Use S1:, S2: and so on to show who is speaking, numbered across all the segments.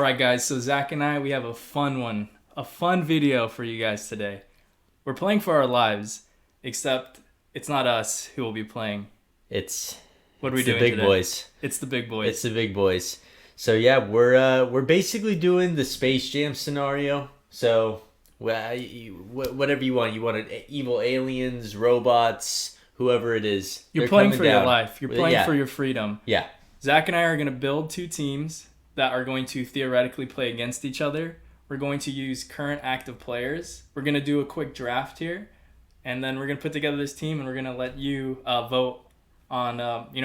S1: All right, guys. So Zach and I, we have a fun video for you guys today. We're playing for our lives, except it's not us who will be playing. What are we doing today?
S2: The big boys.
S1: It's the big boys.
S2: It's the big boys. So yeah, we're basically doing the Space Jam scenario. So whatever you want. You want evil aliens, robots, whoever it is.
S1: You're playing for your life. You're playing for your freedom.
S2: Yeah.
S1: Zach and I are going to build two teams that are going to theoretically play against each other. We're going to use current active players. We're going to do a quick draft here, and then we're going to put together this team, and we're going to let you vote on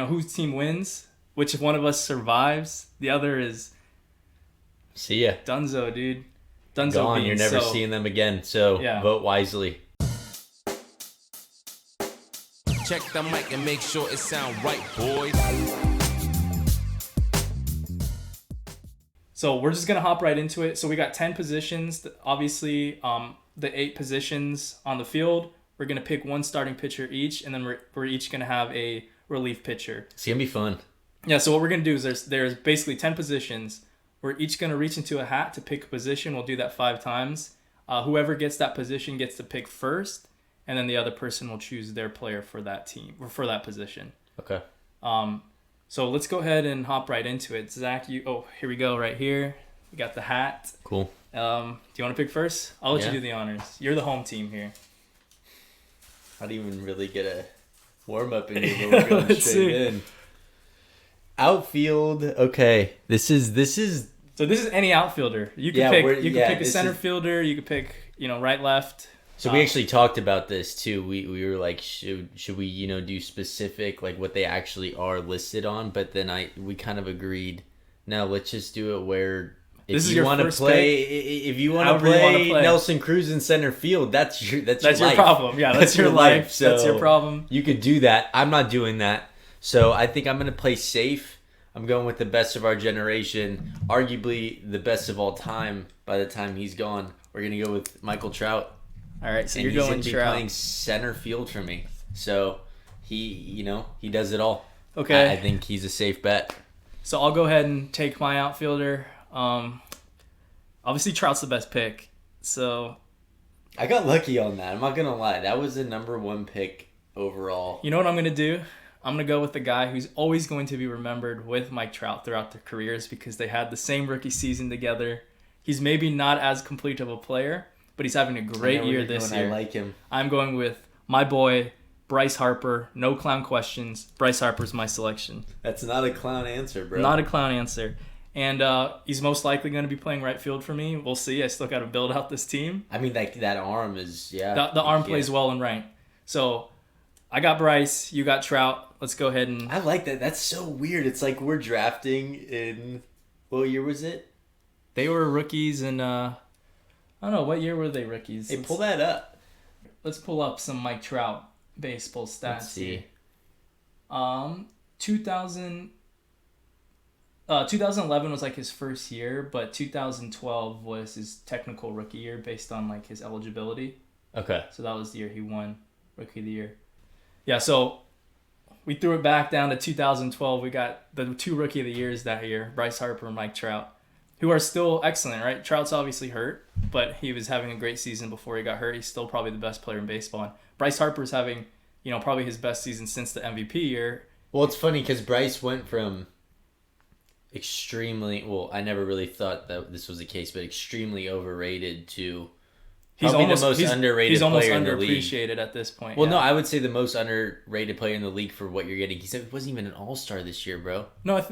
S1: whose team wins, which if one of us survives, the other is
S2: see ya.
S1: Dunzo, dude. Dunzo
S2: gone.
S1: beans.
S2: You're never seeing them again. So
S1: yeah.
S2: Vote wisely.
S3: Check the mic and make sure it sound right, boys.
S1: So we're just going to hop right into it. So we got 10 positions. Obviously, the 8 positions on the field, we're going to pick one starting pitcher each, and then we're each going to have a relief pitcher.
S2: It's going to be fun.
S1: Yeah, so what we're going to do is there's basically 10 positions. We're each going to reach into a hat to pick a position. We'll do that 5 times. Whoever gets that position gets to pick first, and then the other person will choose their player for that team or for that position.
S2: Okay.
S1: So let's go ahead and hop right into it. Zach, here we go right here. We got the hat.
S2: Cool.
S1: Do you want to pick first? I'll let you do the honors. You're the home team here.
S2: I didn't even really get a warm-up in here, but we're going straight in. Outfield, okay. This is
S1: So this is any outfielder. You can pick a center fielder, you could pick, right, left.
S2: So we actually talked about this too. We were like, should we do specific like what they actually are listed on? But then we kind of agreed. No, let's just do it where if you want to play Nelson Cruz in center field, that's your
S1: problem. Yeah, that's your life.
S2: So
S1: that's your problem.
S2: You could do that. I'm not doing that. So I think I'm gonna play safe. I'm going with the best of our generation, arguably the best of all time. By the time he's gone, we're gonna go with Michael Trout.
S1: All right, so
S2: and
S1: you're going
S2: Trout. He's playing center field for me, so he does it all.
S1: Okay,
S2: I think he's a safe bet.
S1: So I'll go ahead and take my outfielder. Obviously Trout's the best pick, so
S2: I got lucky on that. I'm not gonna lie, that was the number 1 pick overall.
S1: You know what I'm gonna do? I'm gonna go with the guy who's always going to be remembered with Mike Trout throughout their careers because they had the same rookie season together. He's maybe not as complete of a player, but he's having a great year this year.
S2: I like him.
S1: I'm going with my boy, Bryce Harper. No clown questions. Bryce Harper's my selection.
S2: That's not a clown answer, bro.
S1: Not a clown answer. And he's most likely going to be playing right field for me. We'll see. I still got to build out this team.
S2: I mean, that arm is, yeah.
S1: The arm plays well in right. So I got Bryce. You got Trout. Let's go ahead and...
S2: I like that. That's so weird. It's like we're drafting in... What year was it?
S1: They were rookies in... I don't know. What year were they rookies?
S2: Hey, pull that up.
S1: Let's pull up some Mike Trout baseball stats.
S2: Let's see.
S1: Here. 2011 was like his first year, but 2012 was his technical rookie year based on like his eligibility.
S2: Okay.
S1: So that was the year he won Rookie of the Year. Yeah, so we threw it back down to 2012. We got the 2 Rookie of the Years that year, Bryce Harper and Mike Trout, who are still excellent, right? Trout's obviously hurt, but he was having a great season before he got hurt. He's still probably the best player in baseball. And Bryce Harper's having, probably his best season since the MVP year.
S2: Well, it's funny because Bryce went from extremely, well, I never really thought that this was the case, but extremely overrated to
S1: he's
S2: probably
S1: almost,
S2: the most underrated
S1: he's almost
S2: player in the league.
S1: Underappreciated at this point.
S2: Well, no, I would say the most underrated player in the league for what you're getting. He said he wasn't even an all-star this year, bro.
S1: No,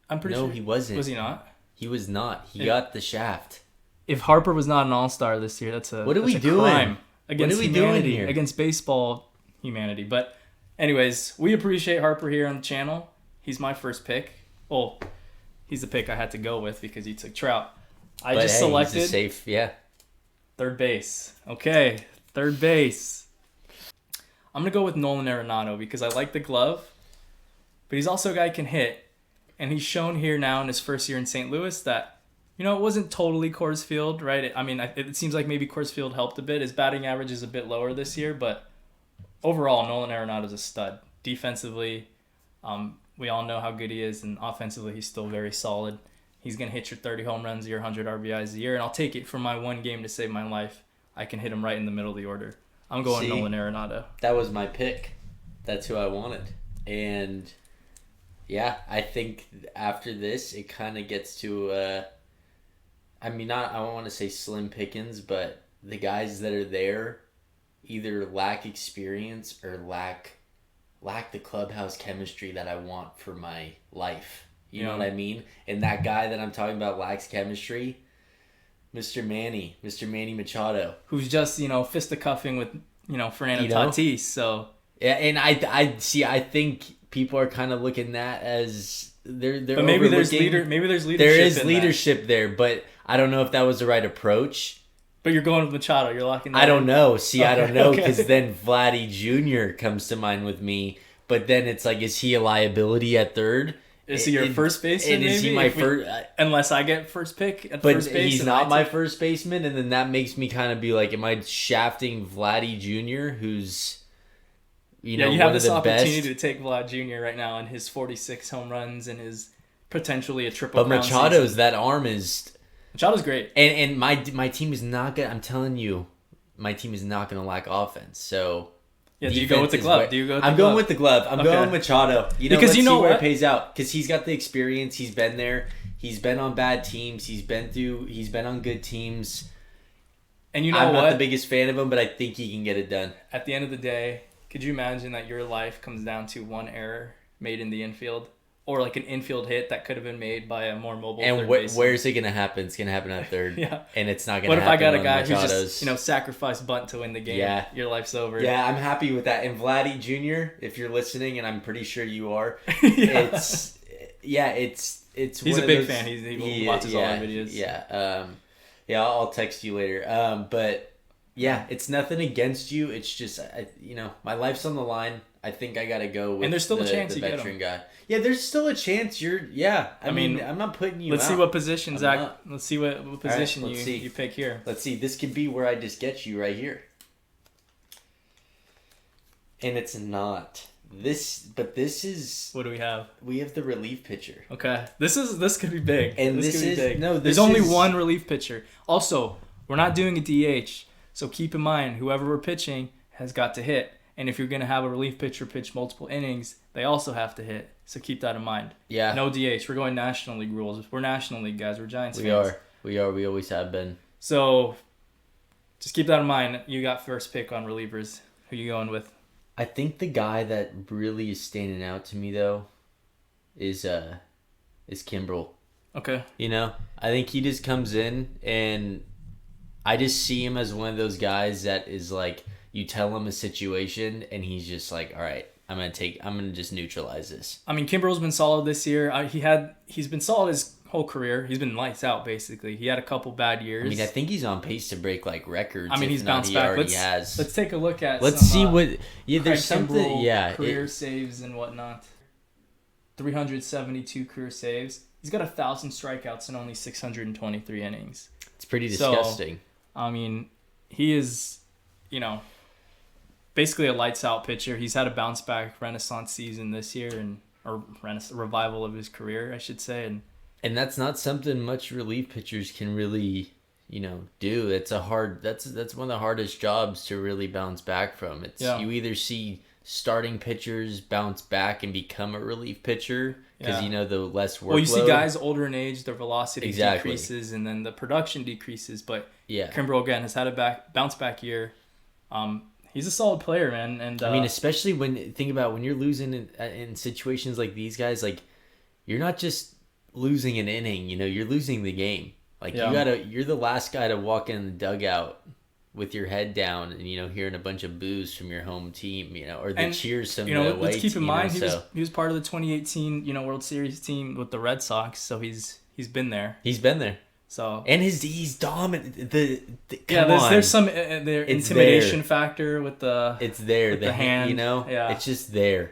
S1: I'm pretty sure.
S2: No, he wasn't.
S1: Was he not?
S2: He was not. He got the shaft.
S1: If Harper was not an all-star this year, that's a crime against humanity, against baseball humanity. But anyways, we appreciate Harper here on the channel. He's my first pick. Well, he's the pick I had to go with because you took Trout. I selected
S2: he's a safe, yeah.
S1: Third base. Okay, third base. I'm going to go with Nolan Arenado because I like the glove, but he's also a guy who can hit. And he's shown here now in his first year in St. Louis that, it wasn't totally Coors Field, right? It seems like maybe Coors Field helped a bit. His batting average is a bit lower this year, but overall, Nolan Arenado's a stud. Defensively, we all know how good he is, and offensively, he's still very solid. He's going to hit your 30 home runs, your 100 RBIs a year, and I'll take it for my one game to save my life. I can hit him right in the middle of the order. I'm going Nolan Arenado.
S2: That was my pick. That's who I wanted. And, yeah, I think after this, it kind of gets to, I don't want to say slim pickings, but the guys that are there either lack experience or lack the clubhouse chemistry that I want for my life. You know what I mean? And that guy that I'm talking about lacks chemistry, Mr. Manny Machado.
S1: Who's just, fisticuffing with, Fernando Tatis, so...
S2: Yeah, and I think people are kind of looking that as they're
S1: but maybe there's leadership.
S2: There is leadership there, but I don't know if that was the right approach.
S1: But you're going with Machado. You're locking that
S2: I don't
S1: in.
S2: know. See, okay, I don't know because then Vladdy Jr. comes to mind with me. But then it's like, is he a liability at third?
S1: Is he your first baseman?
S2: And is he my first?
S1: Unless I get first pick at first base.
S2: But he's not my first baseman, and then that makes me kind of be like, am I shafting Vladdy Jr., who's you have
S1: this opportunity
S2: best?
S1: to take Vlad Jr. right now and his 46 home runs and his potentially a triple.
S2: But Machado's season. That arm is.
S1: Machado's great,
S2: and my team is not gonna. I'm telling you, my team is not gonna lack offense. So.
S1: Yeah, do you go with the glove?
S2: I'm going with the glove. I'm going with Machado. Let's see where it pays out. Because he's got the experience. He's been there. He's been on bad teams. He's been on good teams.
S1: And I'm
S2: not the biggest fan of him, but I think he can get it done.
S1: At the end of the day, could you imagine that your life comes down to one error made in the infield? Or like an infield hit that could have been made by a more mobile third baseman.
S2: Where's it going to happen? It's going to happen at third.
S1: Yeah.
S2: And it's not going to happen.
S1: What if I got a guy who just, sacrificed bunt to win the game? Yeah. Your life's over.
S2: Yeah, I'm happy with that. And Vladdy Jr., if you're listening, and I'm pretty sure you are, it's
S1: he's a big fan. He watches all our videos.
S2: Yeah. I'll text you later. But yeah, it's nothing against you. It's just, my life's on the line. I think I got to go with
S1: and there's still a chance
S2: the
S1: you
S2: veteran guy. Yeah, there's still a chance I mean, I'm not putting you
S1: let's
S2: out.
S1: See what position, Zach. Let's see what position
S2: right,
S1: you pick here.
S2: Let's see. This could be where I just get you right here. And it's not. This is...
S1: What do we have?
S2: We have the relief pitcher.
S1: Okay. This could be big.
S2: And this is... Big. No,
S1: there's only one relief pitcher. Also, we're not doing a DH. So keep in mind, whoever we're pitching has got to hit. And if you're going to have a relief pitcher pitch multiple innings, they also have to hit. So keep that in mind.
S2: Yeah.
S1: No DH. We're going National League rules. We're National League guys. We're Giants fans.
S2: We are. We always have been.
S1: So just keep that in mind. You got first pick on relievers. Who you going with?
S2: I think the guy that really is standing out to me, though, is Kimbrel.
S1: Okay.
S2: I think he just comes in, and I just see him as one of those guys that is like, you tell him a situation, and he's just like, all right, I'm gonna just neutralize this. I mean,
S1: Kimbrel's been solid this year. He's been solid his whole career. He's been lights out, basically. He had a couple bad years.
S2: I mean, I think he's on pace to break like records.
S1: I mean, he's bounced back. Let's take a look at.
S2: Let's see what. Yeah, there's something. Yeah,
S1: career saves and whatnot. 372 career saves. He's got 1,000 strikeouts in only 623 innings.
S2: It's pretty disgusting.
S1: So, I mean, he is, basically a lights out pitcher. He's had a bounce back renaissance season this year, or revival of his career, I should say,
S2: and that's not something much relief pitchers can really, do. It's that's one of the hardest jobs to really bounce back from. You either see starting pitchers bounce back and become a relief pitcher because the less workload.
S1: Well, you see guys older in age, their velocity decreases and then the production decreases. But Kimbrel again has had a bounce back year. He's a solid player, man. And
S2: I mean, especially when you're losing in situations like these guys, like you're not just losing an inning, you're losing the game. Like you're the last guy to walk in the dugout with your head down and hearing a bunch of boos from your home team, or the cheers from the away team.
S1: Let's keep in mind he was part of the 2018 World Series team with the Red Sox, so he's been there.
S2: He's been there.
S1: So
S2: and he's dominant.
S1: There's some intimidation factor with the.
S2: It's there.
S1: With the hand.
S2: Yeah. It's just there.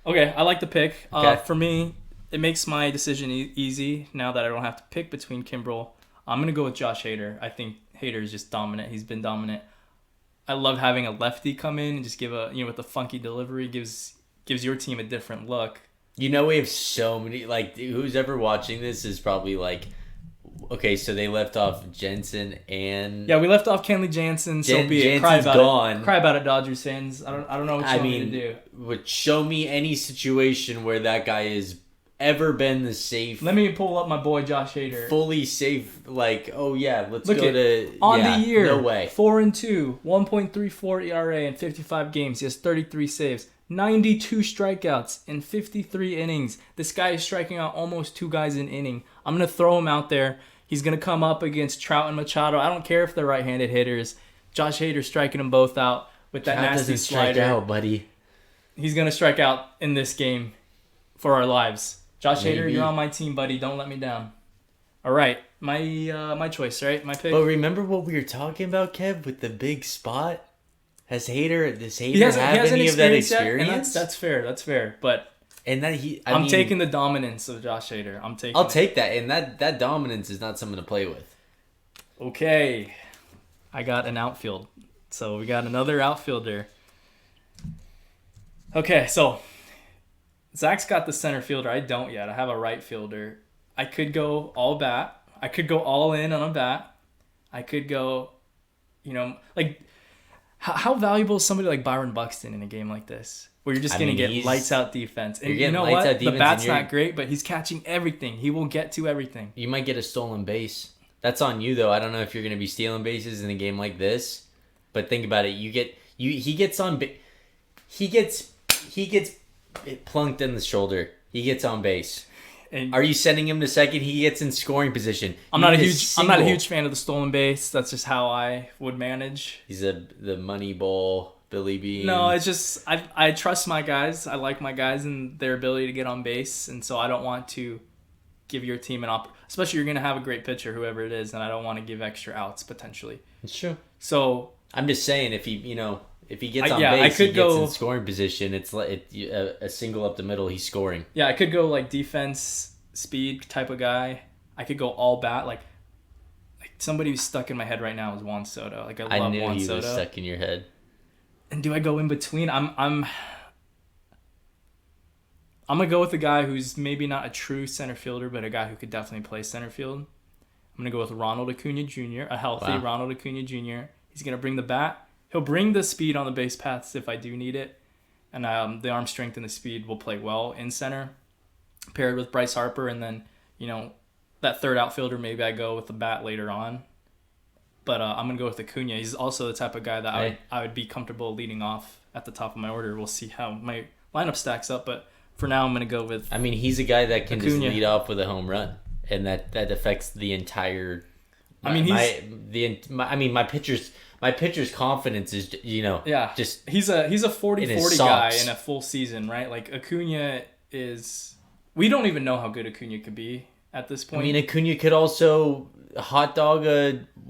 S1: Okay, I like the pick.
S2: Okay.
S1: For me, it makes my decision easy now that I don't have to pick between Kimbrel. I'm gonna go with Josh Hader. I think Hader is just dominant. He's been dominant. I love having a lefty come in and just give with a funky delivery gives your team a different look.
S2: You know, we have so many. Like, who's ever watching this is probably like, okay, so they left off Jensen and
S1: Yeah, we left off Kenley Jansen. So be it.
S2: Jansen's gone.
S1: Cry about it, Dodgers fans. I don't know what you want me to do.
S2: Would show me any situation where that guy has ever been the safe.
S1: Let me pull up my boy Josh Hader.
S2: Fully safe. Like, oh yeah, let's
S1: Look
S2: go
S1: at,
S2: to
S1: on the year.
S2: No way.
S1: 4-2, 1.34 ERA in 55 games. He has 33 saves, 92 strikeouts in 53 innings. This guy is striking out almost 2 guys an inning. I'm gonna throw him out there. He's going to come up against Trout and Machado. I don't care if they're right-handed hitters. Josh Hader striking them both out with that
S2: Trout
S1: nasty
S2: doesn't
S1: slider.
S2: strike out, buddy.
S1: He's going to strike out in this game for our lives. Josh Hader,
S2: Maybe.
S1: you're on my team, buddy. Don't let me down. All right. My choice, right? My pick.
S2: But remember what we were talking about, Kev, with the big spot? Does Hader
S1: He hasn't
S2: have any of that
S1: yet, and
S2: experience?
S1: that's fair. That's fair. But
S2: And that
S1: I'm taking the dominance of Josh Hader.
S2: I'll take that, and that dominance is not something to play with.
S1: Okay. I got an outfield. So we got another outfielder. Okay, so Zach's got the center fielder. I don't yet. I have a right fielder. I could go all bat. I could go all in on a bat. I could go, like, how valuable is somebody like Byron Buxton in a game like this? Where you're just going to get lights out defense. And you know what? The bat's not great, but he's catching everything. He will get to everything.
S2: You might get a stolen base. That's on you, though. I don't know if you're going to be stealing bases in a game like this. But think about it. He gets plunked in the shoulder. He gets on base.
S1: And
S2: are you sending him to second? He gets in scoring position.
S1: I'm not a huge fan of the stolen base. That's just how I would manage.
S2: He's the money ball Billy Bean.
S1: No, it's just I trust my guys. I like my guys and their ability to get on base, and so I don't want to give your team especially you're going to have a great pitcher, whoever it is, and I don't want to give extra outs potentially.
S2: It's true.
S1: So
S2: I'm just saying if he gets on base, he gets in scoring position. It's like a single up the middle. He's scoring.
S1: Yeah, I could go like defense, speed type of guy. I could go all bat. Like somebody who's stuck in my head right now is Juan Soto. Like I love
S2: knew
S1: Juan
S2: he
S1: Soto.
S2: was stuck in your head.
S1: And do I go in between? I'm gonna go with a guy who's maybe not a true center fielder, but a guy who could definitely play center field. I'm gonna go with Ronald Acuna Jr., a healthy Ronald Acuna Jr. He's gonna bring the bat. He'll bring the speed on the base paths if I do need it, and the arm strength and the speed will play well in center, paired with Bryce Harper, and then that third outfielder maybe I go with the bat later on. But I'm gonna go with Acuna. He's also the type of guy that I would be comfortable leading off at the top of my order. We'll see how my lineup stacks up, but for now I'm gonna go with.
S2: I mean, he's a guy that can
S1: Acuna.
S2: just lead off with a home run, and that affects the entire.
S1: I mean,
S2: my pitcher's confidence is just
S1: he's a 40-40 guy in a full season, right? Like Acuna is. We don't even know how good Acuna could be at this point.
S2: I mean, Acuna could also hot dog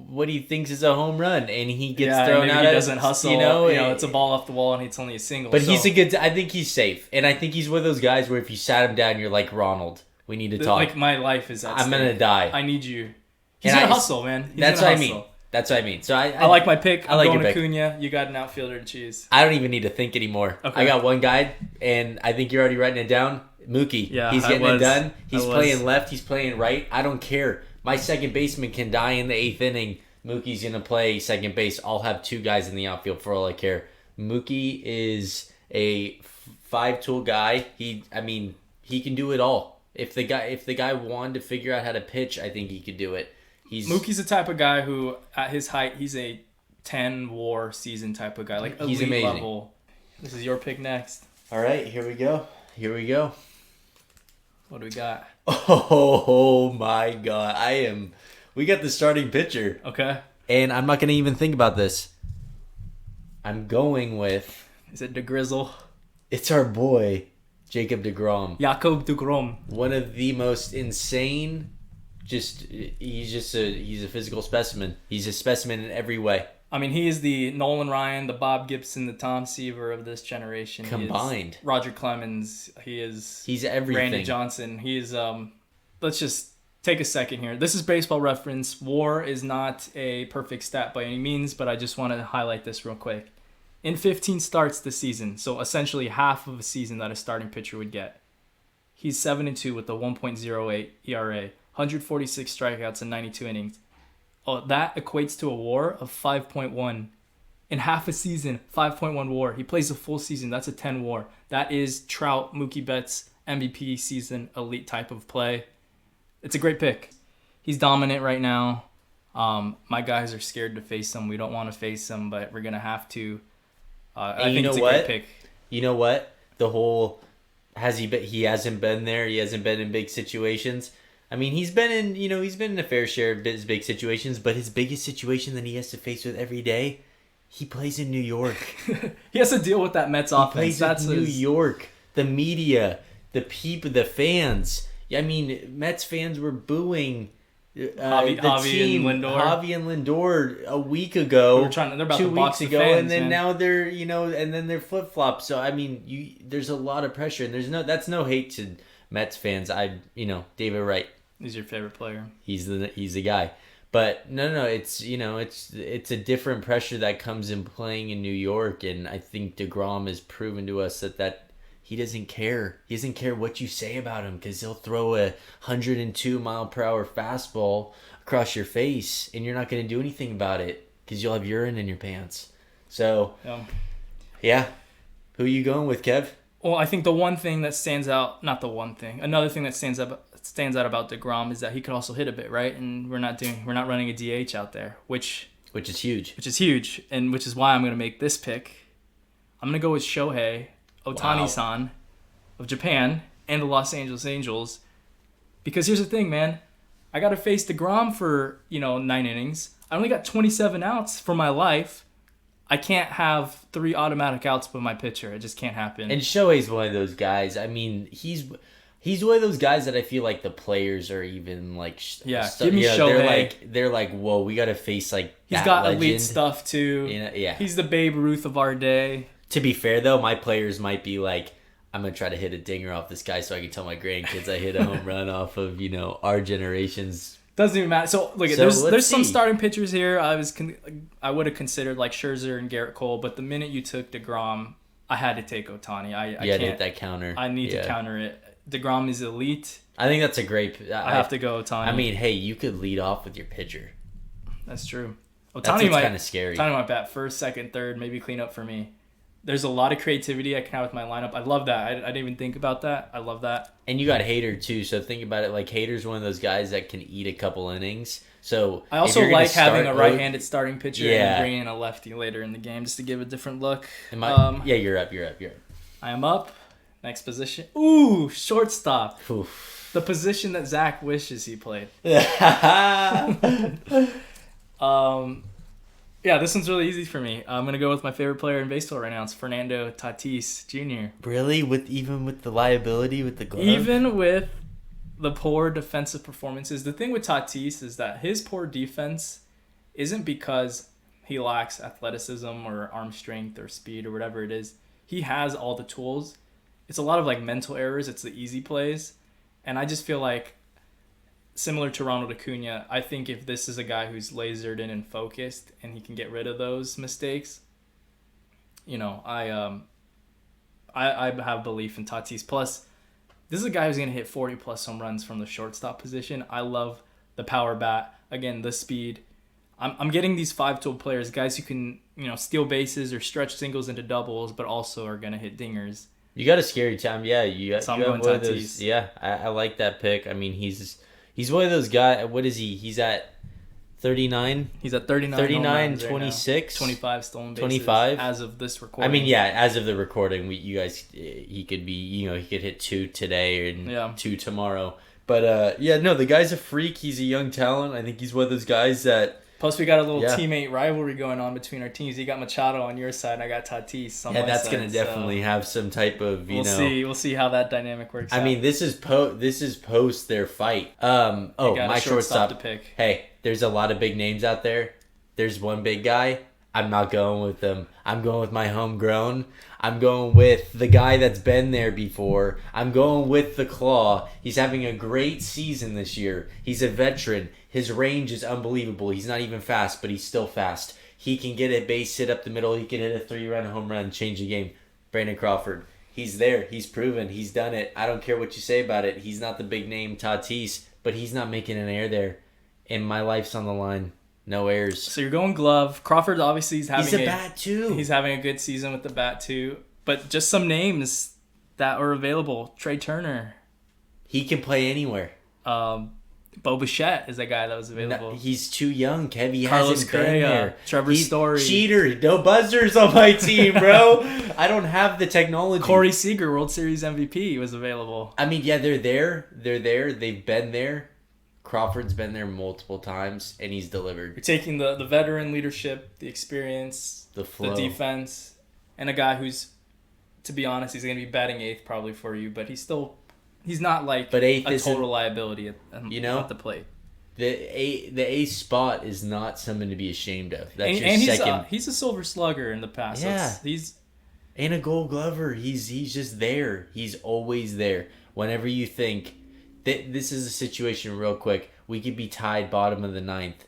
S2: what he thinks is a home run, and he gets thrown out.
S1: He doesn't hustle. It's a ball off the wall, and it's only a single.
S2: But he's a good. I think he's safe, and I think he's one of those guys where if you sat him down, you're like, Ronald, we need to talk.
S1: Like my life is.
S2: I'm gonna die.
S1: I need you. He's gonna hustle, man.
S2: That's what I mean. That's what I mean. So I
S1: like my pick.
S2: I like
S1: going
S2: your pick.
S1: Acuna. You got an outfielder to choose.
S2: I don't even need to think anymore. Okay. I got one guy, and I think you're already writing it down. Mookie.
S1: Yeah,
S2: he's getting it done. He's playing left. He's playing right. I don't care. My second baseman can die in the 8th inning. Mookie's going to play second base. I'll have 2 guys in the outfield for all I care. Mookie is a 5-tool guy. He can do it all. If the guy wanted to figure out how to pitch, I think he could do it.
S1: Mookie's the type of guy who, at his height, he's a 10 WAR season type of guy. Like
S2: he's
S1: elite
S2: amazing.
S1: level. This is your pick next.
S2: All right, here we go.
S1: What do we got?
S2: Oh my God. We got the starting pitcher.
S1: Okay.
S2: And I'm not going to even think about this. I'm going with...
S1: Is it DeGrizzle?
S2: It's our boy, Jacob Degrom.
S1: Jacob Degrom.
S2: One of the most insane... He's a physical specimen. He's a specimen in every way.
S1: I mean, he is the Nolan Ryan, the Bob Gibson, the Tom Seaver of this generation.
S2: Combined.
S1: Roger Clemens.
S2: He's everything.
S1: Randy Johnson. He is. Let's just take a second here. This is Baseball Reference. WAR is not a perfect stat by any means, but I just want to highlight this real quick. In 15 starts this season, so essentially half of a season that a starting pitcher would get, He's 7-2 with a 1.08 ERA, 146 strikeouts in 92 innings. Oh, that equates to a WAR of 5.1. In half a season, 5.1 WAR. He plays a full season. That's a 10 WAR. That is Trout, Mookie Betts, MVP season, elite type of play. It's a great pick. He's dominant right now. My guys are scared to face him. We don't want to face him, but we're going to have to. I think it's a great pick.
S2: You know what? The whole... He hasn't been there. He hasn't been in big situations. I mean, he's been in a fair share of his big situations, but his biggest situation that he has to face with every day, he plays in New York.
S1: He has to deal with that Mets offense.
S2: He plays in New York. The media, the people, the fans. I mean, Mets fans were booing
S1: Javi and
S2: Lindor a week ago,
S1: they're about
S2: 2
S1: to box
S2: weeks
S1: the
S2: ago,
S1: fans,
S2: and then
S1: man.
S2: now they're and then they're flip flops. So I mean, there's a lot of pressure, and that's no hate to Mets fans. David Wright.
S1: He's your favorite player.
S2: He's the guy. But no, it's it's a different pressure that comes in playing in New York, and I think Degrom has proven to us that he doesn't care. He doesn't care what you say about him because he'll throw a 102-mile-per-hour fastball across your face, and you're not going to do anything about it because you'll have urine in your pants. So, yeah. Who are you going with, Kev?
S1: Well, I think the one thing that stands out, not the one thing, another thing that stands out about Degrom is that he could also hit a bit, right? And we're not running a DH out there, which
S2: is huge.
S1: Which is huge, and which is why I'm going to make this pick. I'm going to go with Shohei Ohtani-san of Japan and the Los Angeles Angels, because here's the thing, man. I got to face DeGrom for 9 innings. I only got 27 outs for my life. I can't have 3 automatic outs with my pitcher. It just can't happen.
S2: And Shohei's one of those guys. I mean, he's one of those guys that I feel like the players are even like...
S1: give me Shohei.
S2: They're like, whoa, we got to face like
S1: He's
S2: that
S1: got
S2: legend.
S1: Elite stuff too.
S2: Yeah.
S1: He's the Babe Ruth of our day.
S2: To be fair, though, my players might be like, I'm going to try to hit a dinger off this guy so I can tell my grandkids I hit a home run off of, our generation's...
S1: Doesn't even matter. So, look, there's some starting pitchers here. I would have considered like Scherzer and Garrett Cole, but the minute you took DeGrom, I had to take Ohtani. I can't
S2: hit that counter.
S1: I need to counter it. DeGrom is elite.
S2: I think that's a great...
S1: I have to go Ohtani.
S2: I mean, hey, you could lead off with your pitcher.
S1: That's true.
S2: Ohtani might kind of scary.
S1: Ohtani might bat first, second, third, maybe clean up for me. There's a lot of creativity I can have with my lineup. I love that. I didn't even think about that. I love that.
S2: And you got Hader too, so think about it. Like Hader's one of those guys that can eat a couple innings. So
S1: I also like having a right-handed starting pitcher and bringing in a lefty later in the game just to give a different look.
S2: You're up.
S1: I am up. Next position. Ooh, shortstop.
S2: Oof.
S1: The position that Zach wishes he played. Yeah, this one's really easy for me. I'm going to go with my favorite player in baseball right now. It's Fernando Tatis Jr.
S2: Really? Even with the liability with the glove?
S1: Even with the poor defensive performances. The thing with Tatis is that his poor defense isn't because he lacks athleticism or arm strength or speed or whatever it is. He has all the tools. It's a lot of like mental errors. It's the easy plays. And I just feel like, similar to Ronald Acuna, I think if this is a guy who's lasered in and focused and he can get rid of those mistakes, I have belief in Tatis. Plus, this is a guy who's going to hit 40-plus home runs from the shortstop position. I love the power bat. Again, the speed. I'm getting these 5-tool players, guys who can steal bases or stretch singles into doubles, but also are going to hit dingers.
S2: You got a scary time. Yeah,
S1: so I'm going Tatis.
S2: I like that pick. I mean, He's one of those guys. What is he? He's at 39?
S1: He's at 39.
S2: 39, 26?
S1: 25 stolen bases.
S2: 25?
S1: As of this recording.
S2: I mean, yeah, as of the recording, he could be, he could hit 2 today and 2 tomorrow. But, the guy's a freak. He's a young talent. I think he's one of those guys that...
S1: Plus, we got a little teammate rivalry going on between our teams. You got Machado on your side, and I got Tatis on my side.
S2: Yeah, that's going to definitely have some type of,
S1: We'll see how that dynamic works out.
S2: I mean, this is post their fight. My shortstop
S1: to pick.
S2: Hey, there's a lot of big names out there. There's one big guy. I'm not going with them. I'm going with my homegrown. I'm going with the guy that's been there before. I'm going with the Claw. He's having a great season this year. He's a veteran. His range is unbelievable. He's not even fast, but he's still fast. He can get a base hit up the middle. He can hit a 3-run home run, change the game. Brandon Crawford. He's there. He's proven. He's done it. I don't care what you say about it. He's not the big name Tatis, but he's not making an error there. And my life's on the line. No errors.
S1: So you're going glove. Crawford obviously he's having
S2: a bat too.
S1: He's having a good season with the bat too. But just some names that are available. Trey Turner.
S2: He can play anywhere.
S1: Bo Bichette is a guy that was available.
S2: No, he's too young, Kev. He
S1: Carlos
S2: hasn't been
S1: Correa,
S2: there.
S1: Trevor Story.
S2: Cheater. No buzzers on my team, bro. I don't have the technology.
S1: Corey Seager, World Series MVP, was available.
S2: I mean, yeah, they're there. They're there. They've been there. Crawford's been there multiple times, and he's delivered.
S1: You're taking the veteran leadership, the experience,
S2: the flow,
S1: the defense, and a guy who's, to be honest, he's going to be batting eighth probably for you, but he's not like a total liability at the plate.
S2: The eighth spot is not something to be ashamed of. That's
S1: and
S2: your second.
S1: He's a silver slugger in the past.
S2: Yeah,
S1: so he's
S2: and a Gold Glover. He's just there. He's always there. Whenever you think that this is a situation, real quick, we could be tied bottom of the ninth.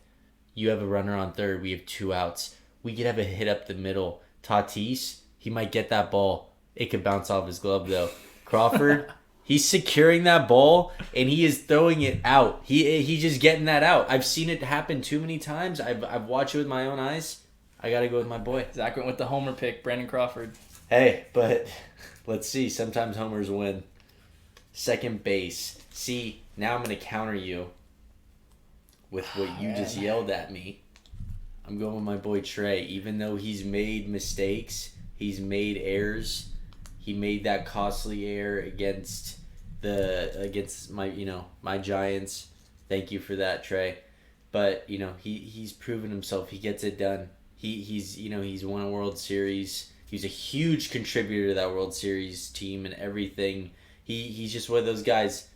S2: You have a runner on third. We have 2 outs. We could have a hit up the middle. Tatis, he might get that ball. It could bounce off his glove though. Crawford. He's securing that ball, and he is throwing it out. He's just getting that out. I've seen it happen too many times. I've watched it with my own eyes. I got to go with my boy.
S1: Zach went with the homer pick, Brandon Crawford.
S2: Hey, but let's see. Sometimes homers win. Second base. See, now I'm going to counter you with what you just yelled at me. I'm going with my boy Trey. Even though he's made mistakes, he's made errors. He made that costly error against my Giants. Thank you for that, Trey. But he's proven himself. He gets it done. He's won a World Series. He's a huge contributor to that World Series team and everything. He's just one of those guys.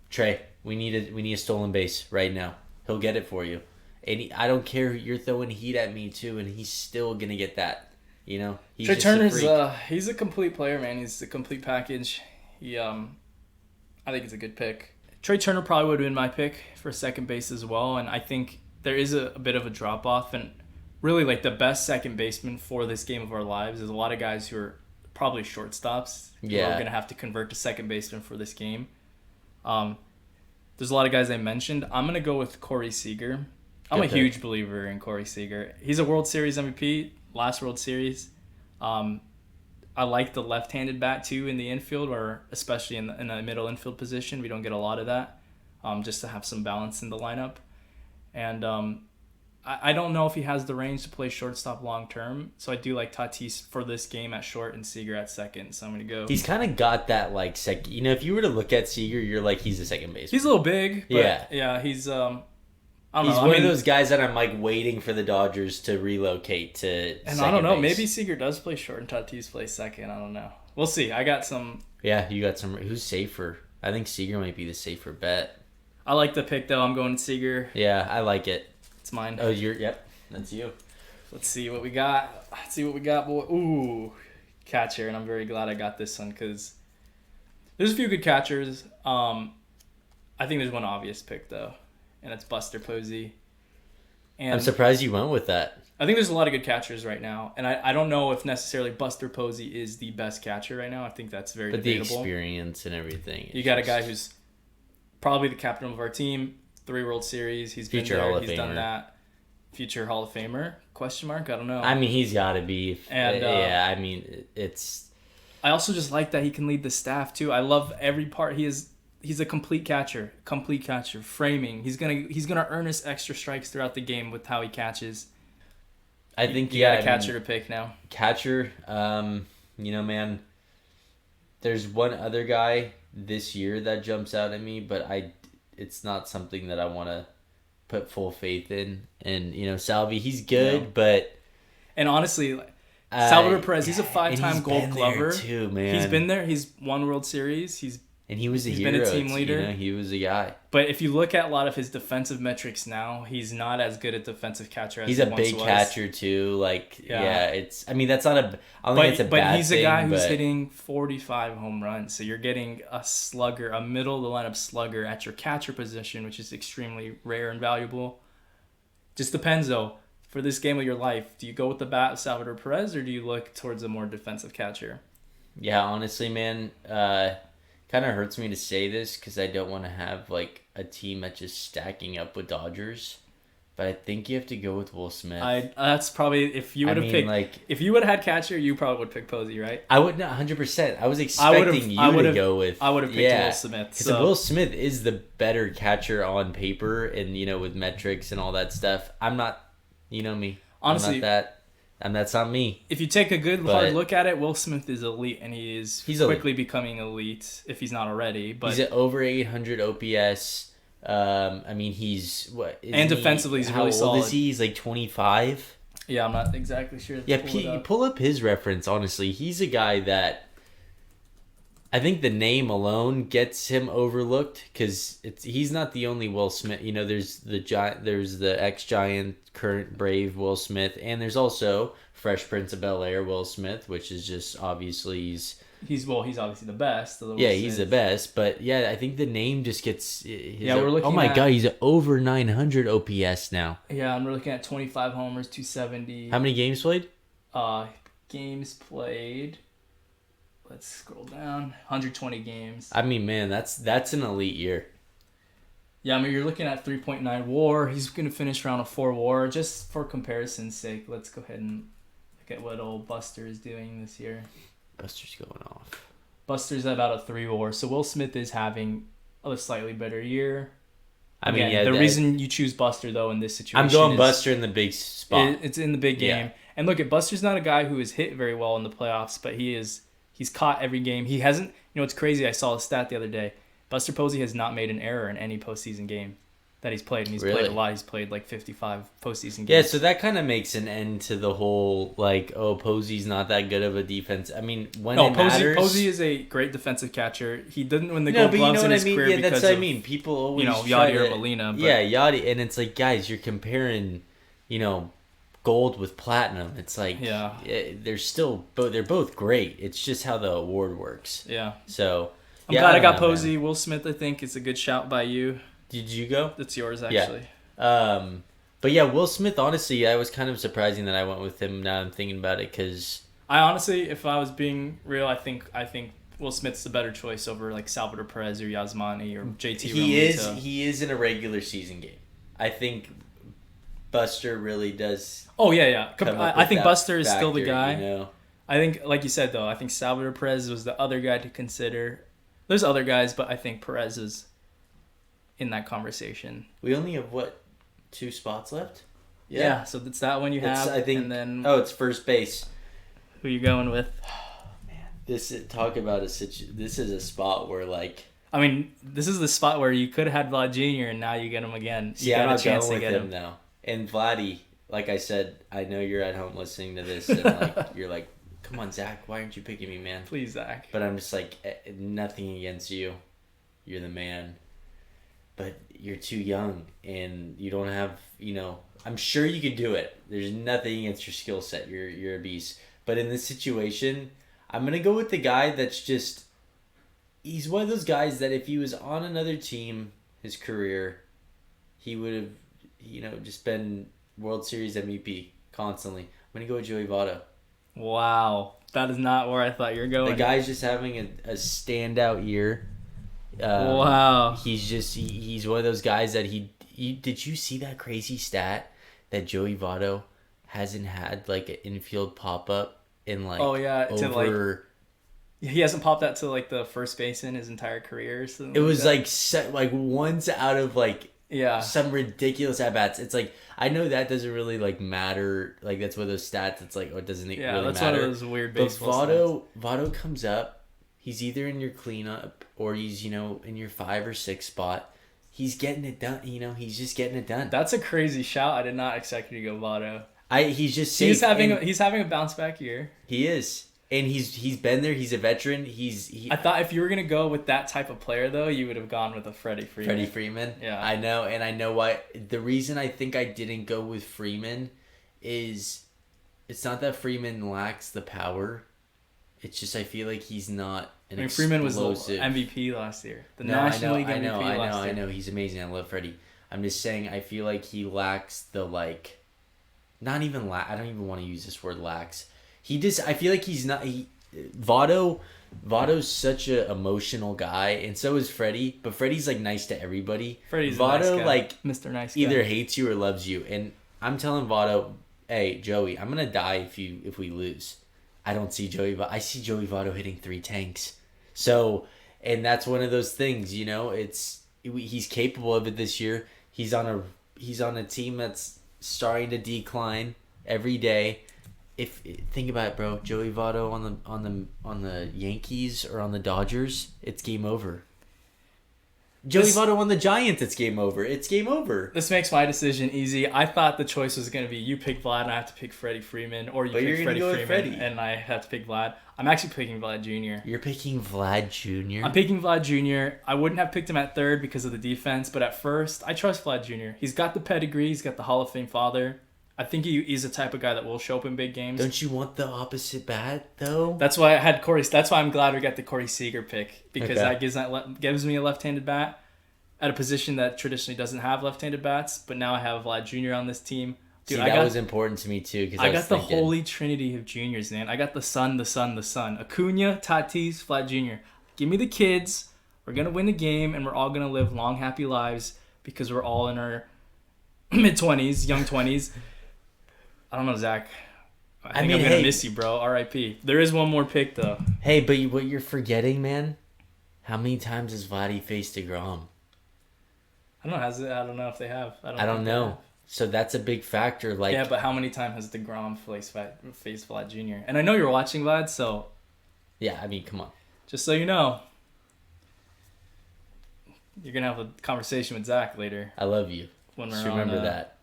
S2: Trey, we need a stolen base right now. He'll get it for you. And I don't care. You're throwing heat at me too, and he's still gonna get that.
S1: Trey Turner's he's a complete player, man. He's a complete package. I think it's a good pick. Trey Turner probably would have been my pick for second base as well, and I think there is a bit of a drop off. And really, like, the best second baseman for this game of our lives is a lot of guys who are probably shortstops.
S2: Yeah,
S1: who are gonna have to convert to second baseman for this game. There's a lot of guys I mentioned. I'm gonna go with Corey Seager. I'm a huge believer in Corey Seager. He's a World Series MVP. Last World Series. I like the left-handed bat too in the infield, or especially in the middle infield position. We don't get a lot of that, just to have some balance in the lineup. And I don't know if he has the range to play shortstop long term, so I do like Tatis for this game at short and Seager at second. So I'm gonna go.
S2: He's kind of got that like second. If you were to look at Seager, you're like, he's a second baseman.
S1: He's a little big. But
S2: yeah.
S1: He's
S2: He's one of those guys that I'm like waiting for the Dodgers to relocate to.
S1: And I don't know. Maybe Seager does play short and Tatis plays second. I don't know. We'll see. I got some.
S2: Yeah, you got some. Who's safer? I think Seager might be the safer bet.
S1: I like the pick though. I'm going Seager.
S2: Yeah, I like it.
S1: It's mine.
S2: Oh, yep. That's you.
S1: Let's see what we got. Boy. Ooh, catcher, and I'm very glad I got this one because there's a few good catchers. I think there's one obvious pick though. And it's Buster Posey. And
S2: I'm surprised you went with that.
S1: I think there's a lot of good catchers right now. And I don't know if necessarily Buster Posey is the best catcher right now. I think that's very debatable.
S2: But the experience and everything.
S1: You got a guy who's probably the captain of our team. 3 World Series. He's been there. He's done that. Future Hall of Famer? Question mark? I don't know.
S2: I mean, he's got to be.
S1: And
S2: yeah, I mean, it's...
S1: I also just like that he can lead the staff, too. I love every part he is... He's a complete catcher. Framing. He's gonna earn his extra strikes throughout the game with how he catches.
S2: I think
S1: you got a catcher to pick now.
S2: Catcher, man. There's one other guy this year that jumps out at me, but it's not something that I want to put full faith in. And Salvi, he's good, but
S1: honestly, Salvador Perez, he's a 5-time Gold Glover
S2: too, man.
S1: He's been there. He's won World Series.
S2: And he was a hero.
S1: He's been a team leader.
S2: He was a guy.
S1: But if you look at a lot of his defensive metrics now, he's not as good at defensive catcher as
S2: he's
S1: he once was.
S2: He's a big catcher too. It's. I mean, that's not a. I don't think it's a bad thing.
S1: But he's a guy who's hitting 45 home runs. So you're getting a slugger, a middle of the lineup slugger at your catcher position, which is extremely rare and valuable. Just depends though. For this game of your life, do you go with the bat of Salvador Perez or do you look towards a more defensive catcher?
S2: Yeah, honestly, man, kind of hurts me to say this because I don't want to have like a team that's just stacking up with Dodgers. But I think you have to go with Will Smith.
S1: That's probably if you would have picked
S2: like
S1: if you would have had catcher, you probably would pick Posey, right?
S2: I would not 100%. I was expecting you to go with.
S1: I would have picked Will Smith.
S2: Because Will Smith is the better catcher on paper, and with metrics and all that stuff. I'm not, you know me.
S1: Honestly,
S2: I'm not that. And that's not me.
S1: If you take a good hard look at it, Will Smith is elite, and he's quickly becoming elite if he's not already. But
S2: he's at over 800 OPS. I mean, he's what?
S1: And defensively, he's really solid.
S2: How old is he? He's like 25.
S1: Yeah, I'm not exactly sure.
S2: Yeah, pull up his reference. Honestly, he's a guy that I think the name alone gets him overlooked because he's not the only Will Smith. There's the ex-Giant, current Brave Will Smith, and there's also Fresh Prince of Bel-Air Will Smith, which is just obviously
S1: he's obviously the best.
S2: He's the best, but I think the name just gets.
S1: We're looking.
S2: Oh my God, he's over 900 OPS now.
S1: Yeah, I'm looking at 25 homers, 270.
S2: How many games played?
S1: Games played. Let's scroll down. 120 games.
S2: I mean, man, that's an elite year.
S1: Yeah, I mean, you're looking at 3.9 WAR. He's going to finish around a 4 WAR. Just for comparison's sake, let's go ahead and look at what old Buster is doing this year.
S2: Buster's going off.
S1: Buster's at about a 3 WAR. So Will Smith is having a slightly better year.
S2: I mean,
S1: the reason you choose Buster, though, in this situation
S2: I'm going Buster in the big spot.
S1: It's in the big game.
S2: Yeah.
S1: And look, Buster's not a guy who has hit very well in the playoffs, but he's caught every game. He hasn't, it's crazy. I saw a stat the other day. Buster Posey has not made an error in any postseason game that he's played. And he's played a lot. He's played like 55 postseason games.
S2: Yeah, so that kind of makes an end to the whole, Posey's not that good of a defense. I mean, matters...
S1: Posey is a great defensive catcher. He didn't win the Gold Gloves in his career because
S2: that's what I mean. People always
S1: Yachty or Molina. But...
S2: Yeah, Yachty. And it's like, guys, you're comparing, gold with platinum. It's like, they're both great. It's just how the award works.
S1: Yeah.
S2: So...
S1: I'm glad I got Posey. Man. Will Smith, I think, is a good shout by you.
S2: Did you go?
S1: It's yours, actually.
S2: Yeah. But yeah, Will Smith, honestly, I was kind of surprising that I went with him now I'm thinking about it because...
S1: I honestly, if I was being real, I think Will Smith's the better choice over like Salvador Perez or Yasmani or JT Realmuto.
S2: He is in a regular season game. I think Buster really does...
S1: Oh, yeah. I think Buster is
S2: factor,
S1: still the guy. I think, like you said, though, I think Salvador Perez was the other guy to consider... There's other guys, but I think Perez is in that conversation.
S2: We only have, 2 spots left?
S1: Yeah, so it's that one you have.
S2: I think,
S1: and then
S2: it's first base.
S1: Who you going with?
S2: Oh, man. This is a spot where,
S1: I mean, this is the spot where you could have had Vlad Jr. and now you get him again. You got a chance to get him
S2: now. And Vladdy, like I said, I know you're at home listening to this and, you're like, come on, Zach, why aren't you picking me, man?
S1: Please, Zach.
S2: But I'm just like, nothing against you. You're the man. But you're too young, and you don't have, I'm sure you could do it. There's nothing against your skill set. You're a beast. But in this situation, I'm going to go with the guy that's just, he's one of those guys that if he was on another team, his career, he would have, just been World Series MVP constantly. I'm going to go with Joey Votto.
S1: Wow, that is not where I thought you were going.
S2: The guy's just having a standout year.
S1: Wow.
S2: He's one of those guys that he did you see that crazy stat that Joey Votto hasn't had an infield pop up in over
S1: he hasn't popped that to the first baseman his entire career or something.
S2: It was once out of some ridiculous at bats. It's I know that doesn't really matter. That's one of those stats. It's it doesn't really matter. Yeah, that's one of those weird baseball stats. Votto comes up. He's either in your cleanup or he's in your 5 or 6 spot. He's getting it done. He's just getting it done.
S1: That's a crazy shout. I did not expect you to go Votto.
S2: He's just safe.
S1: He's having a bounce back year.
S2: He is. And he's been there. He's a veteran.
S1: I thought if you were gonna go with that type of player though, you would have gone with a Freddie Freeman.
S2: Yeah, I know, and I know why. The reason I think I didn't go with Freeman is, it's not that Freeman lacks the power. It's just I feel like he's not an
S1: Freeman was
S2: explosive.
S1: the MVP last year. National League MVP last year.
S2: I know. He's amazing. I love Freddie. I'm just saying I feel like he lacks the not even I don't even want to use this word lacks. I feel like he's not. Votto's such a emotional guy, and so is Freddie. But Freddie's like nice to everybody.
S1: Freddie's
S2: Votto,
S1: a nice guy.
S2: like
S1: Mr. Nice Guy.
S2: either hates you or loves you. And I'm telling Votto, hey Joey, I'm gonna die if we lose. I don't see I see Joey Votto hitting 3 tanks. So, and that's one of those things, you know. He's capable of it this year. He's on a team that's starting to decline every day. If think about it, bro, Joey Votto on the Yankees or on the Dodgers, it's game over. Joey Votto on the Giants, it's game over. It's game over.
S1: This makes my decision easy. I thought the choice was going to be you pick Vlad and I have to pick Freddie Freeman, or you pick Freddie Freeman and I have to pick Vlad. I'm actually picking Vlad Jr.
S2: You're picking Vlad Jr.?
S1: I'm picking Vlad Jr. I wouldn't have picked him at third because of the defense, but at first, I trust Vlad Jr. He's got the pedigree. He's got the Hall of Fame father. I think he's the type of guy that will show up in big games.
S2: Don't you want the opposite bat though?
S1: That's why I had Corey. That's why I'm glad we got the Corey Seager pick, because that gives me a left-handed bat at a position that traditionally doesn't have left-handed bats. But now I have Vlad Jr. on this team. Dude,
S2: that was important to me too, because
S1: I got the holy trinity of juniors, man. I got the son. Acuna, Tatis, Vlad Jr. Give me the kids. We're gonna win the game, and we're all gonna live long, happy lives because we're all in our mid-20s, young 20s. I don't know, Zach. I think I'm going to miss you, bro. R.I.P. There is one more pick, though.
S2: Hey, but what you're forgetting, man, how many times has Vladdy faced Degrom?
S1: I don't know. I don't know if they have.
S2: I don't know. So that's a big factor. Like,
S1: yeah, but how many times has Degrom faced Vlad Jr.? And I know you're watching, Vlad, so...
S2: Yeah, I mean, come on.
S1: Just so you know, you're going to have a conversation with Zach later.
S2: I love you. Just remember that.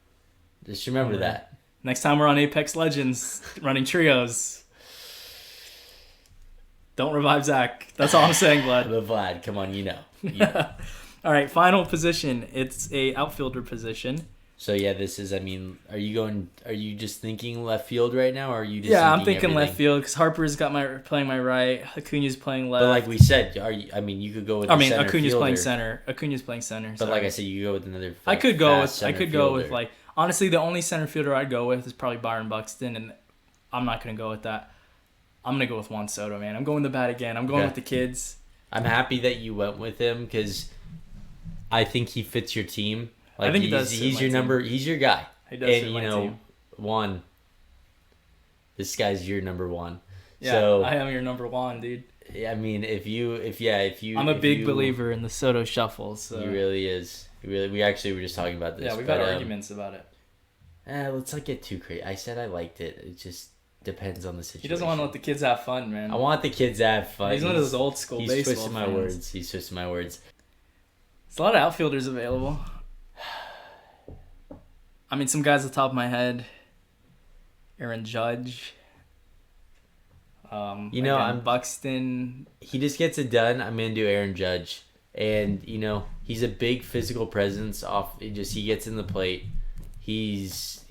S2: Just remember that.
S1: Next time we're on Apex Legends running trios, don't revive Zach. That's all I'm saying, Vlad.
S2: But Vlad, come on, you know.
S1: All right, final position. It's a outfielder position.
S2: So yeah, this is. I mean, are you just thinking left field right now, or are you just?
S1: Yeah, I'm thinking left field because Harper's playing my right. Acuna's playing left.
S2: But like we said, you could go with.
S1: Acuna's playing center. Acuna's playing center.
S2: But like I said, you go with another.
S1: I could go with like. Honestly, the only center fielder I'd go with is probably Byron Buxton, and I'm not going to go with that. I'm going to go with Juan Soto, man. I'm going the bat again. I'm going with the kids.
S2: I'm happy that you went with him because I think he fits your team. Like,
S1: I think he does.
S2: He's your number. He's your guy.
S1: He does fit my team.
S2: Juan, this guy's your number one.
S1: Yeah,
S2: so,
S1: I am your number one, dude.
S2: I mean, if you.
S1: I'm a big believer in the Soto shuffle. So.
S2: He really is. We actually were just talking about this.
S1: Yeah, we've had arguments about it.
S2: Let's not get too crazy. I said I liked it. It just depends on the situation.
S1: He doesn't want to let the kids have fun, man.
S2: I want the kids to have fun.
S1: He's one of those old school baseball fans.
S2: He's twisting my words.
S1: There's a lot of outfielders available. I mean, some guys at the top of my head. Aaron Judge. I'm Buxton.
S2: He just gets it done. I'm gonna do Aaron Judge, and he's a big physical presence. He gets in the plate. He's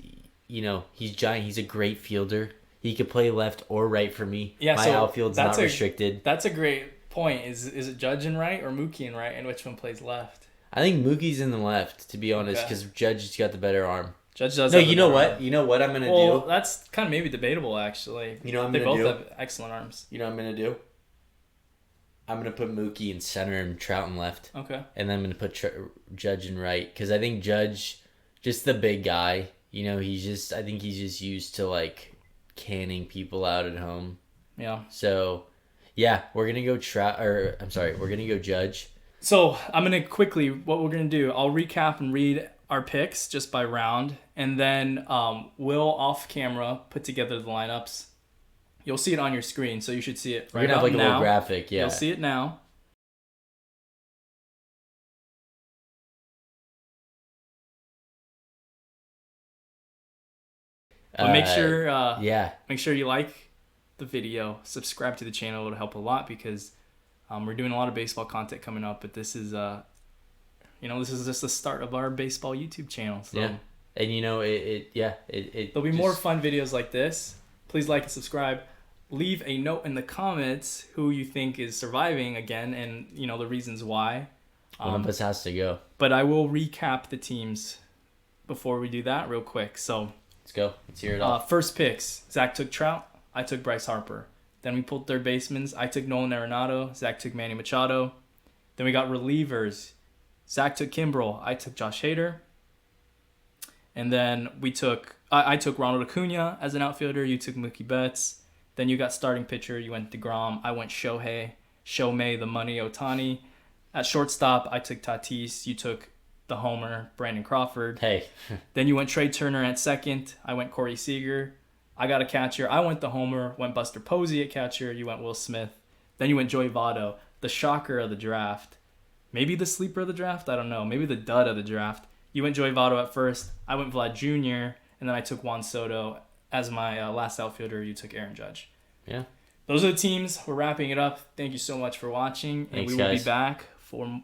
S2: giant. He's a great fielder. He could play left or right for me. Yeah, my outfield's not restricted.
S1: That's a great point. Is it Judge in right or Mookie in right, and which one plays left?
S2: I think Mookie's in the left, to be honest, because Judge has got the better arm.
S1: Judge does.
S2: No, you know what? You know what I'm gonna do?
S1: That's kind of maybe debatable, actually.
S2: You know what I'm
S1: gonna do? They both have excellent arms.
S2: You know what I'm gonna do? I'm gonna put Mookie in center and Trout in left.
S1: Okay.
S2: And then I'm gonna put Judge in right, because I think Judge, just the big guy. I think he's just used to like canning people out at home.
S1: Yeah.
S2: So, yeah, we're gonna go we're gonna go Judge.
S1: So I'm gonna quickly. What we're gonna do? I'll recap and read our picks just by round, and then we'll off camera put together the lineups. You'll see it on your screen, so you should see it right now.
S2: We're gonna have like a little graphic, yeah.
S1: You'll see it now. But make sure you like the video, subscribe to the channel. It'll help a lot because we're doing a lot of baseball content coming up. But this is this is just the start of our baseball YouTube channel. So.
S2: Yeah, and
S1: there'll be more fun videos like this. Please like and subscribe. Leave a note in the comments who you think is surviving again, and the reasons why.
S2: One of us has to go.
S1: But I will recap the teams before we do that real quick. So.
S2: Let's go. Let's hear it all.
S1: First picks. Zach took Trout. I took Bryce Harper. Then we pulled third basemen. I took Nolan Arenado. Zach took Manny Machado. Then we got relievers. Zach took Kimbrel. I took Josh Hader. And then I took Ronald Acuna as an outfielder. You took Mookie Betts. Then you got starting pitcher. You went Degrom. I went Shohei the money Ohtani. At shortstop, I took Tatis. You took the homer, Brandon Crawford.
S2: Hey.
S1: Then you went Trey Turner at second. I went Corey Seager. I got a catcher. I went the homer. Went Buster Posey at catcher. You went Will Smith. Then you went Joey Votto, the shocker of the draft. Maybe the sleeper of the draft. I don't know. Maybe the dud of the draft. You went Joey Votto at first. I went Vlad Jr. And then I took Juan Soto as my last outfielder. You took Aaron Judge.
S2: Yeah.
S1: Those are the teams. We're wrapping it up. Thank you so much for watching. And
S2: Thanks,
S1: we will
S2: guys.
S1: be back for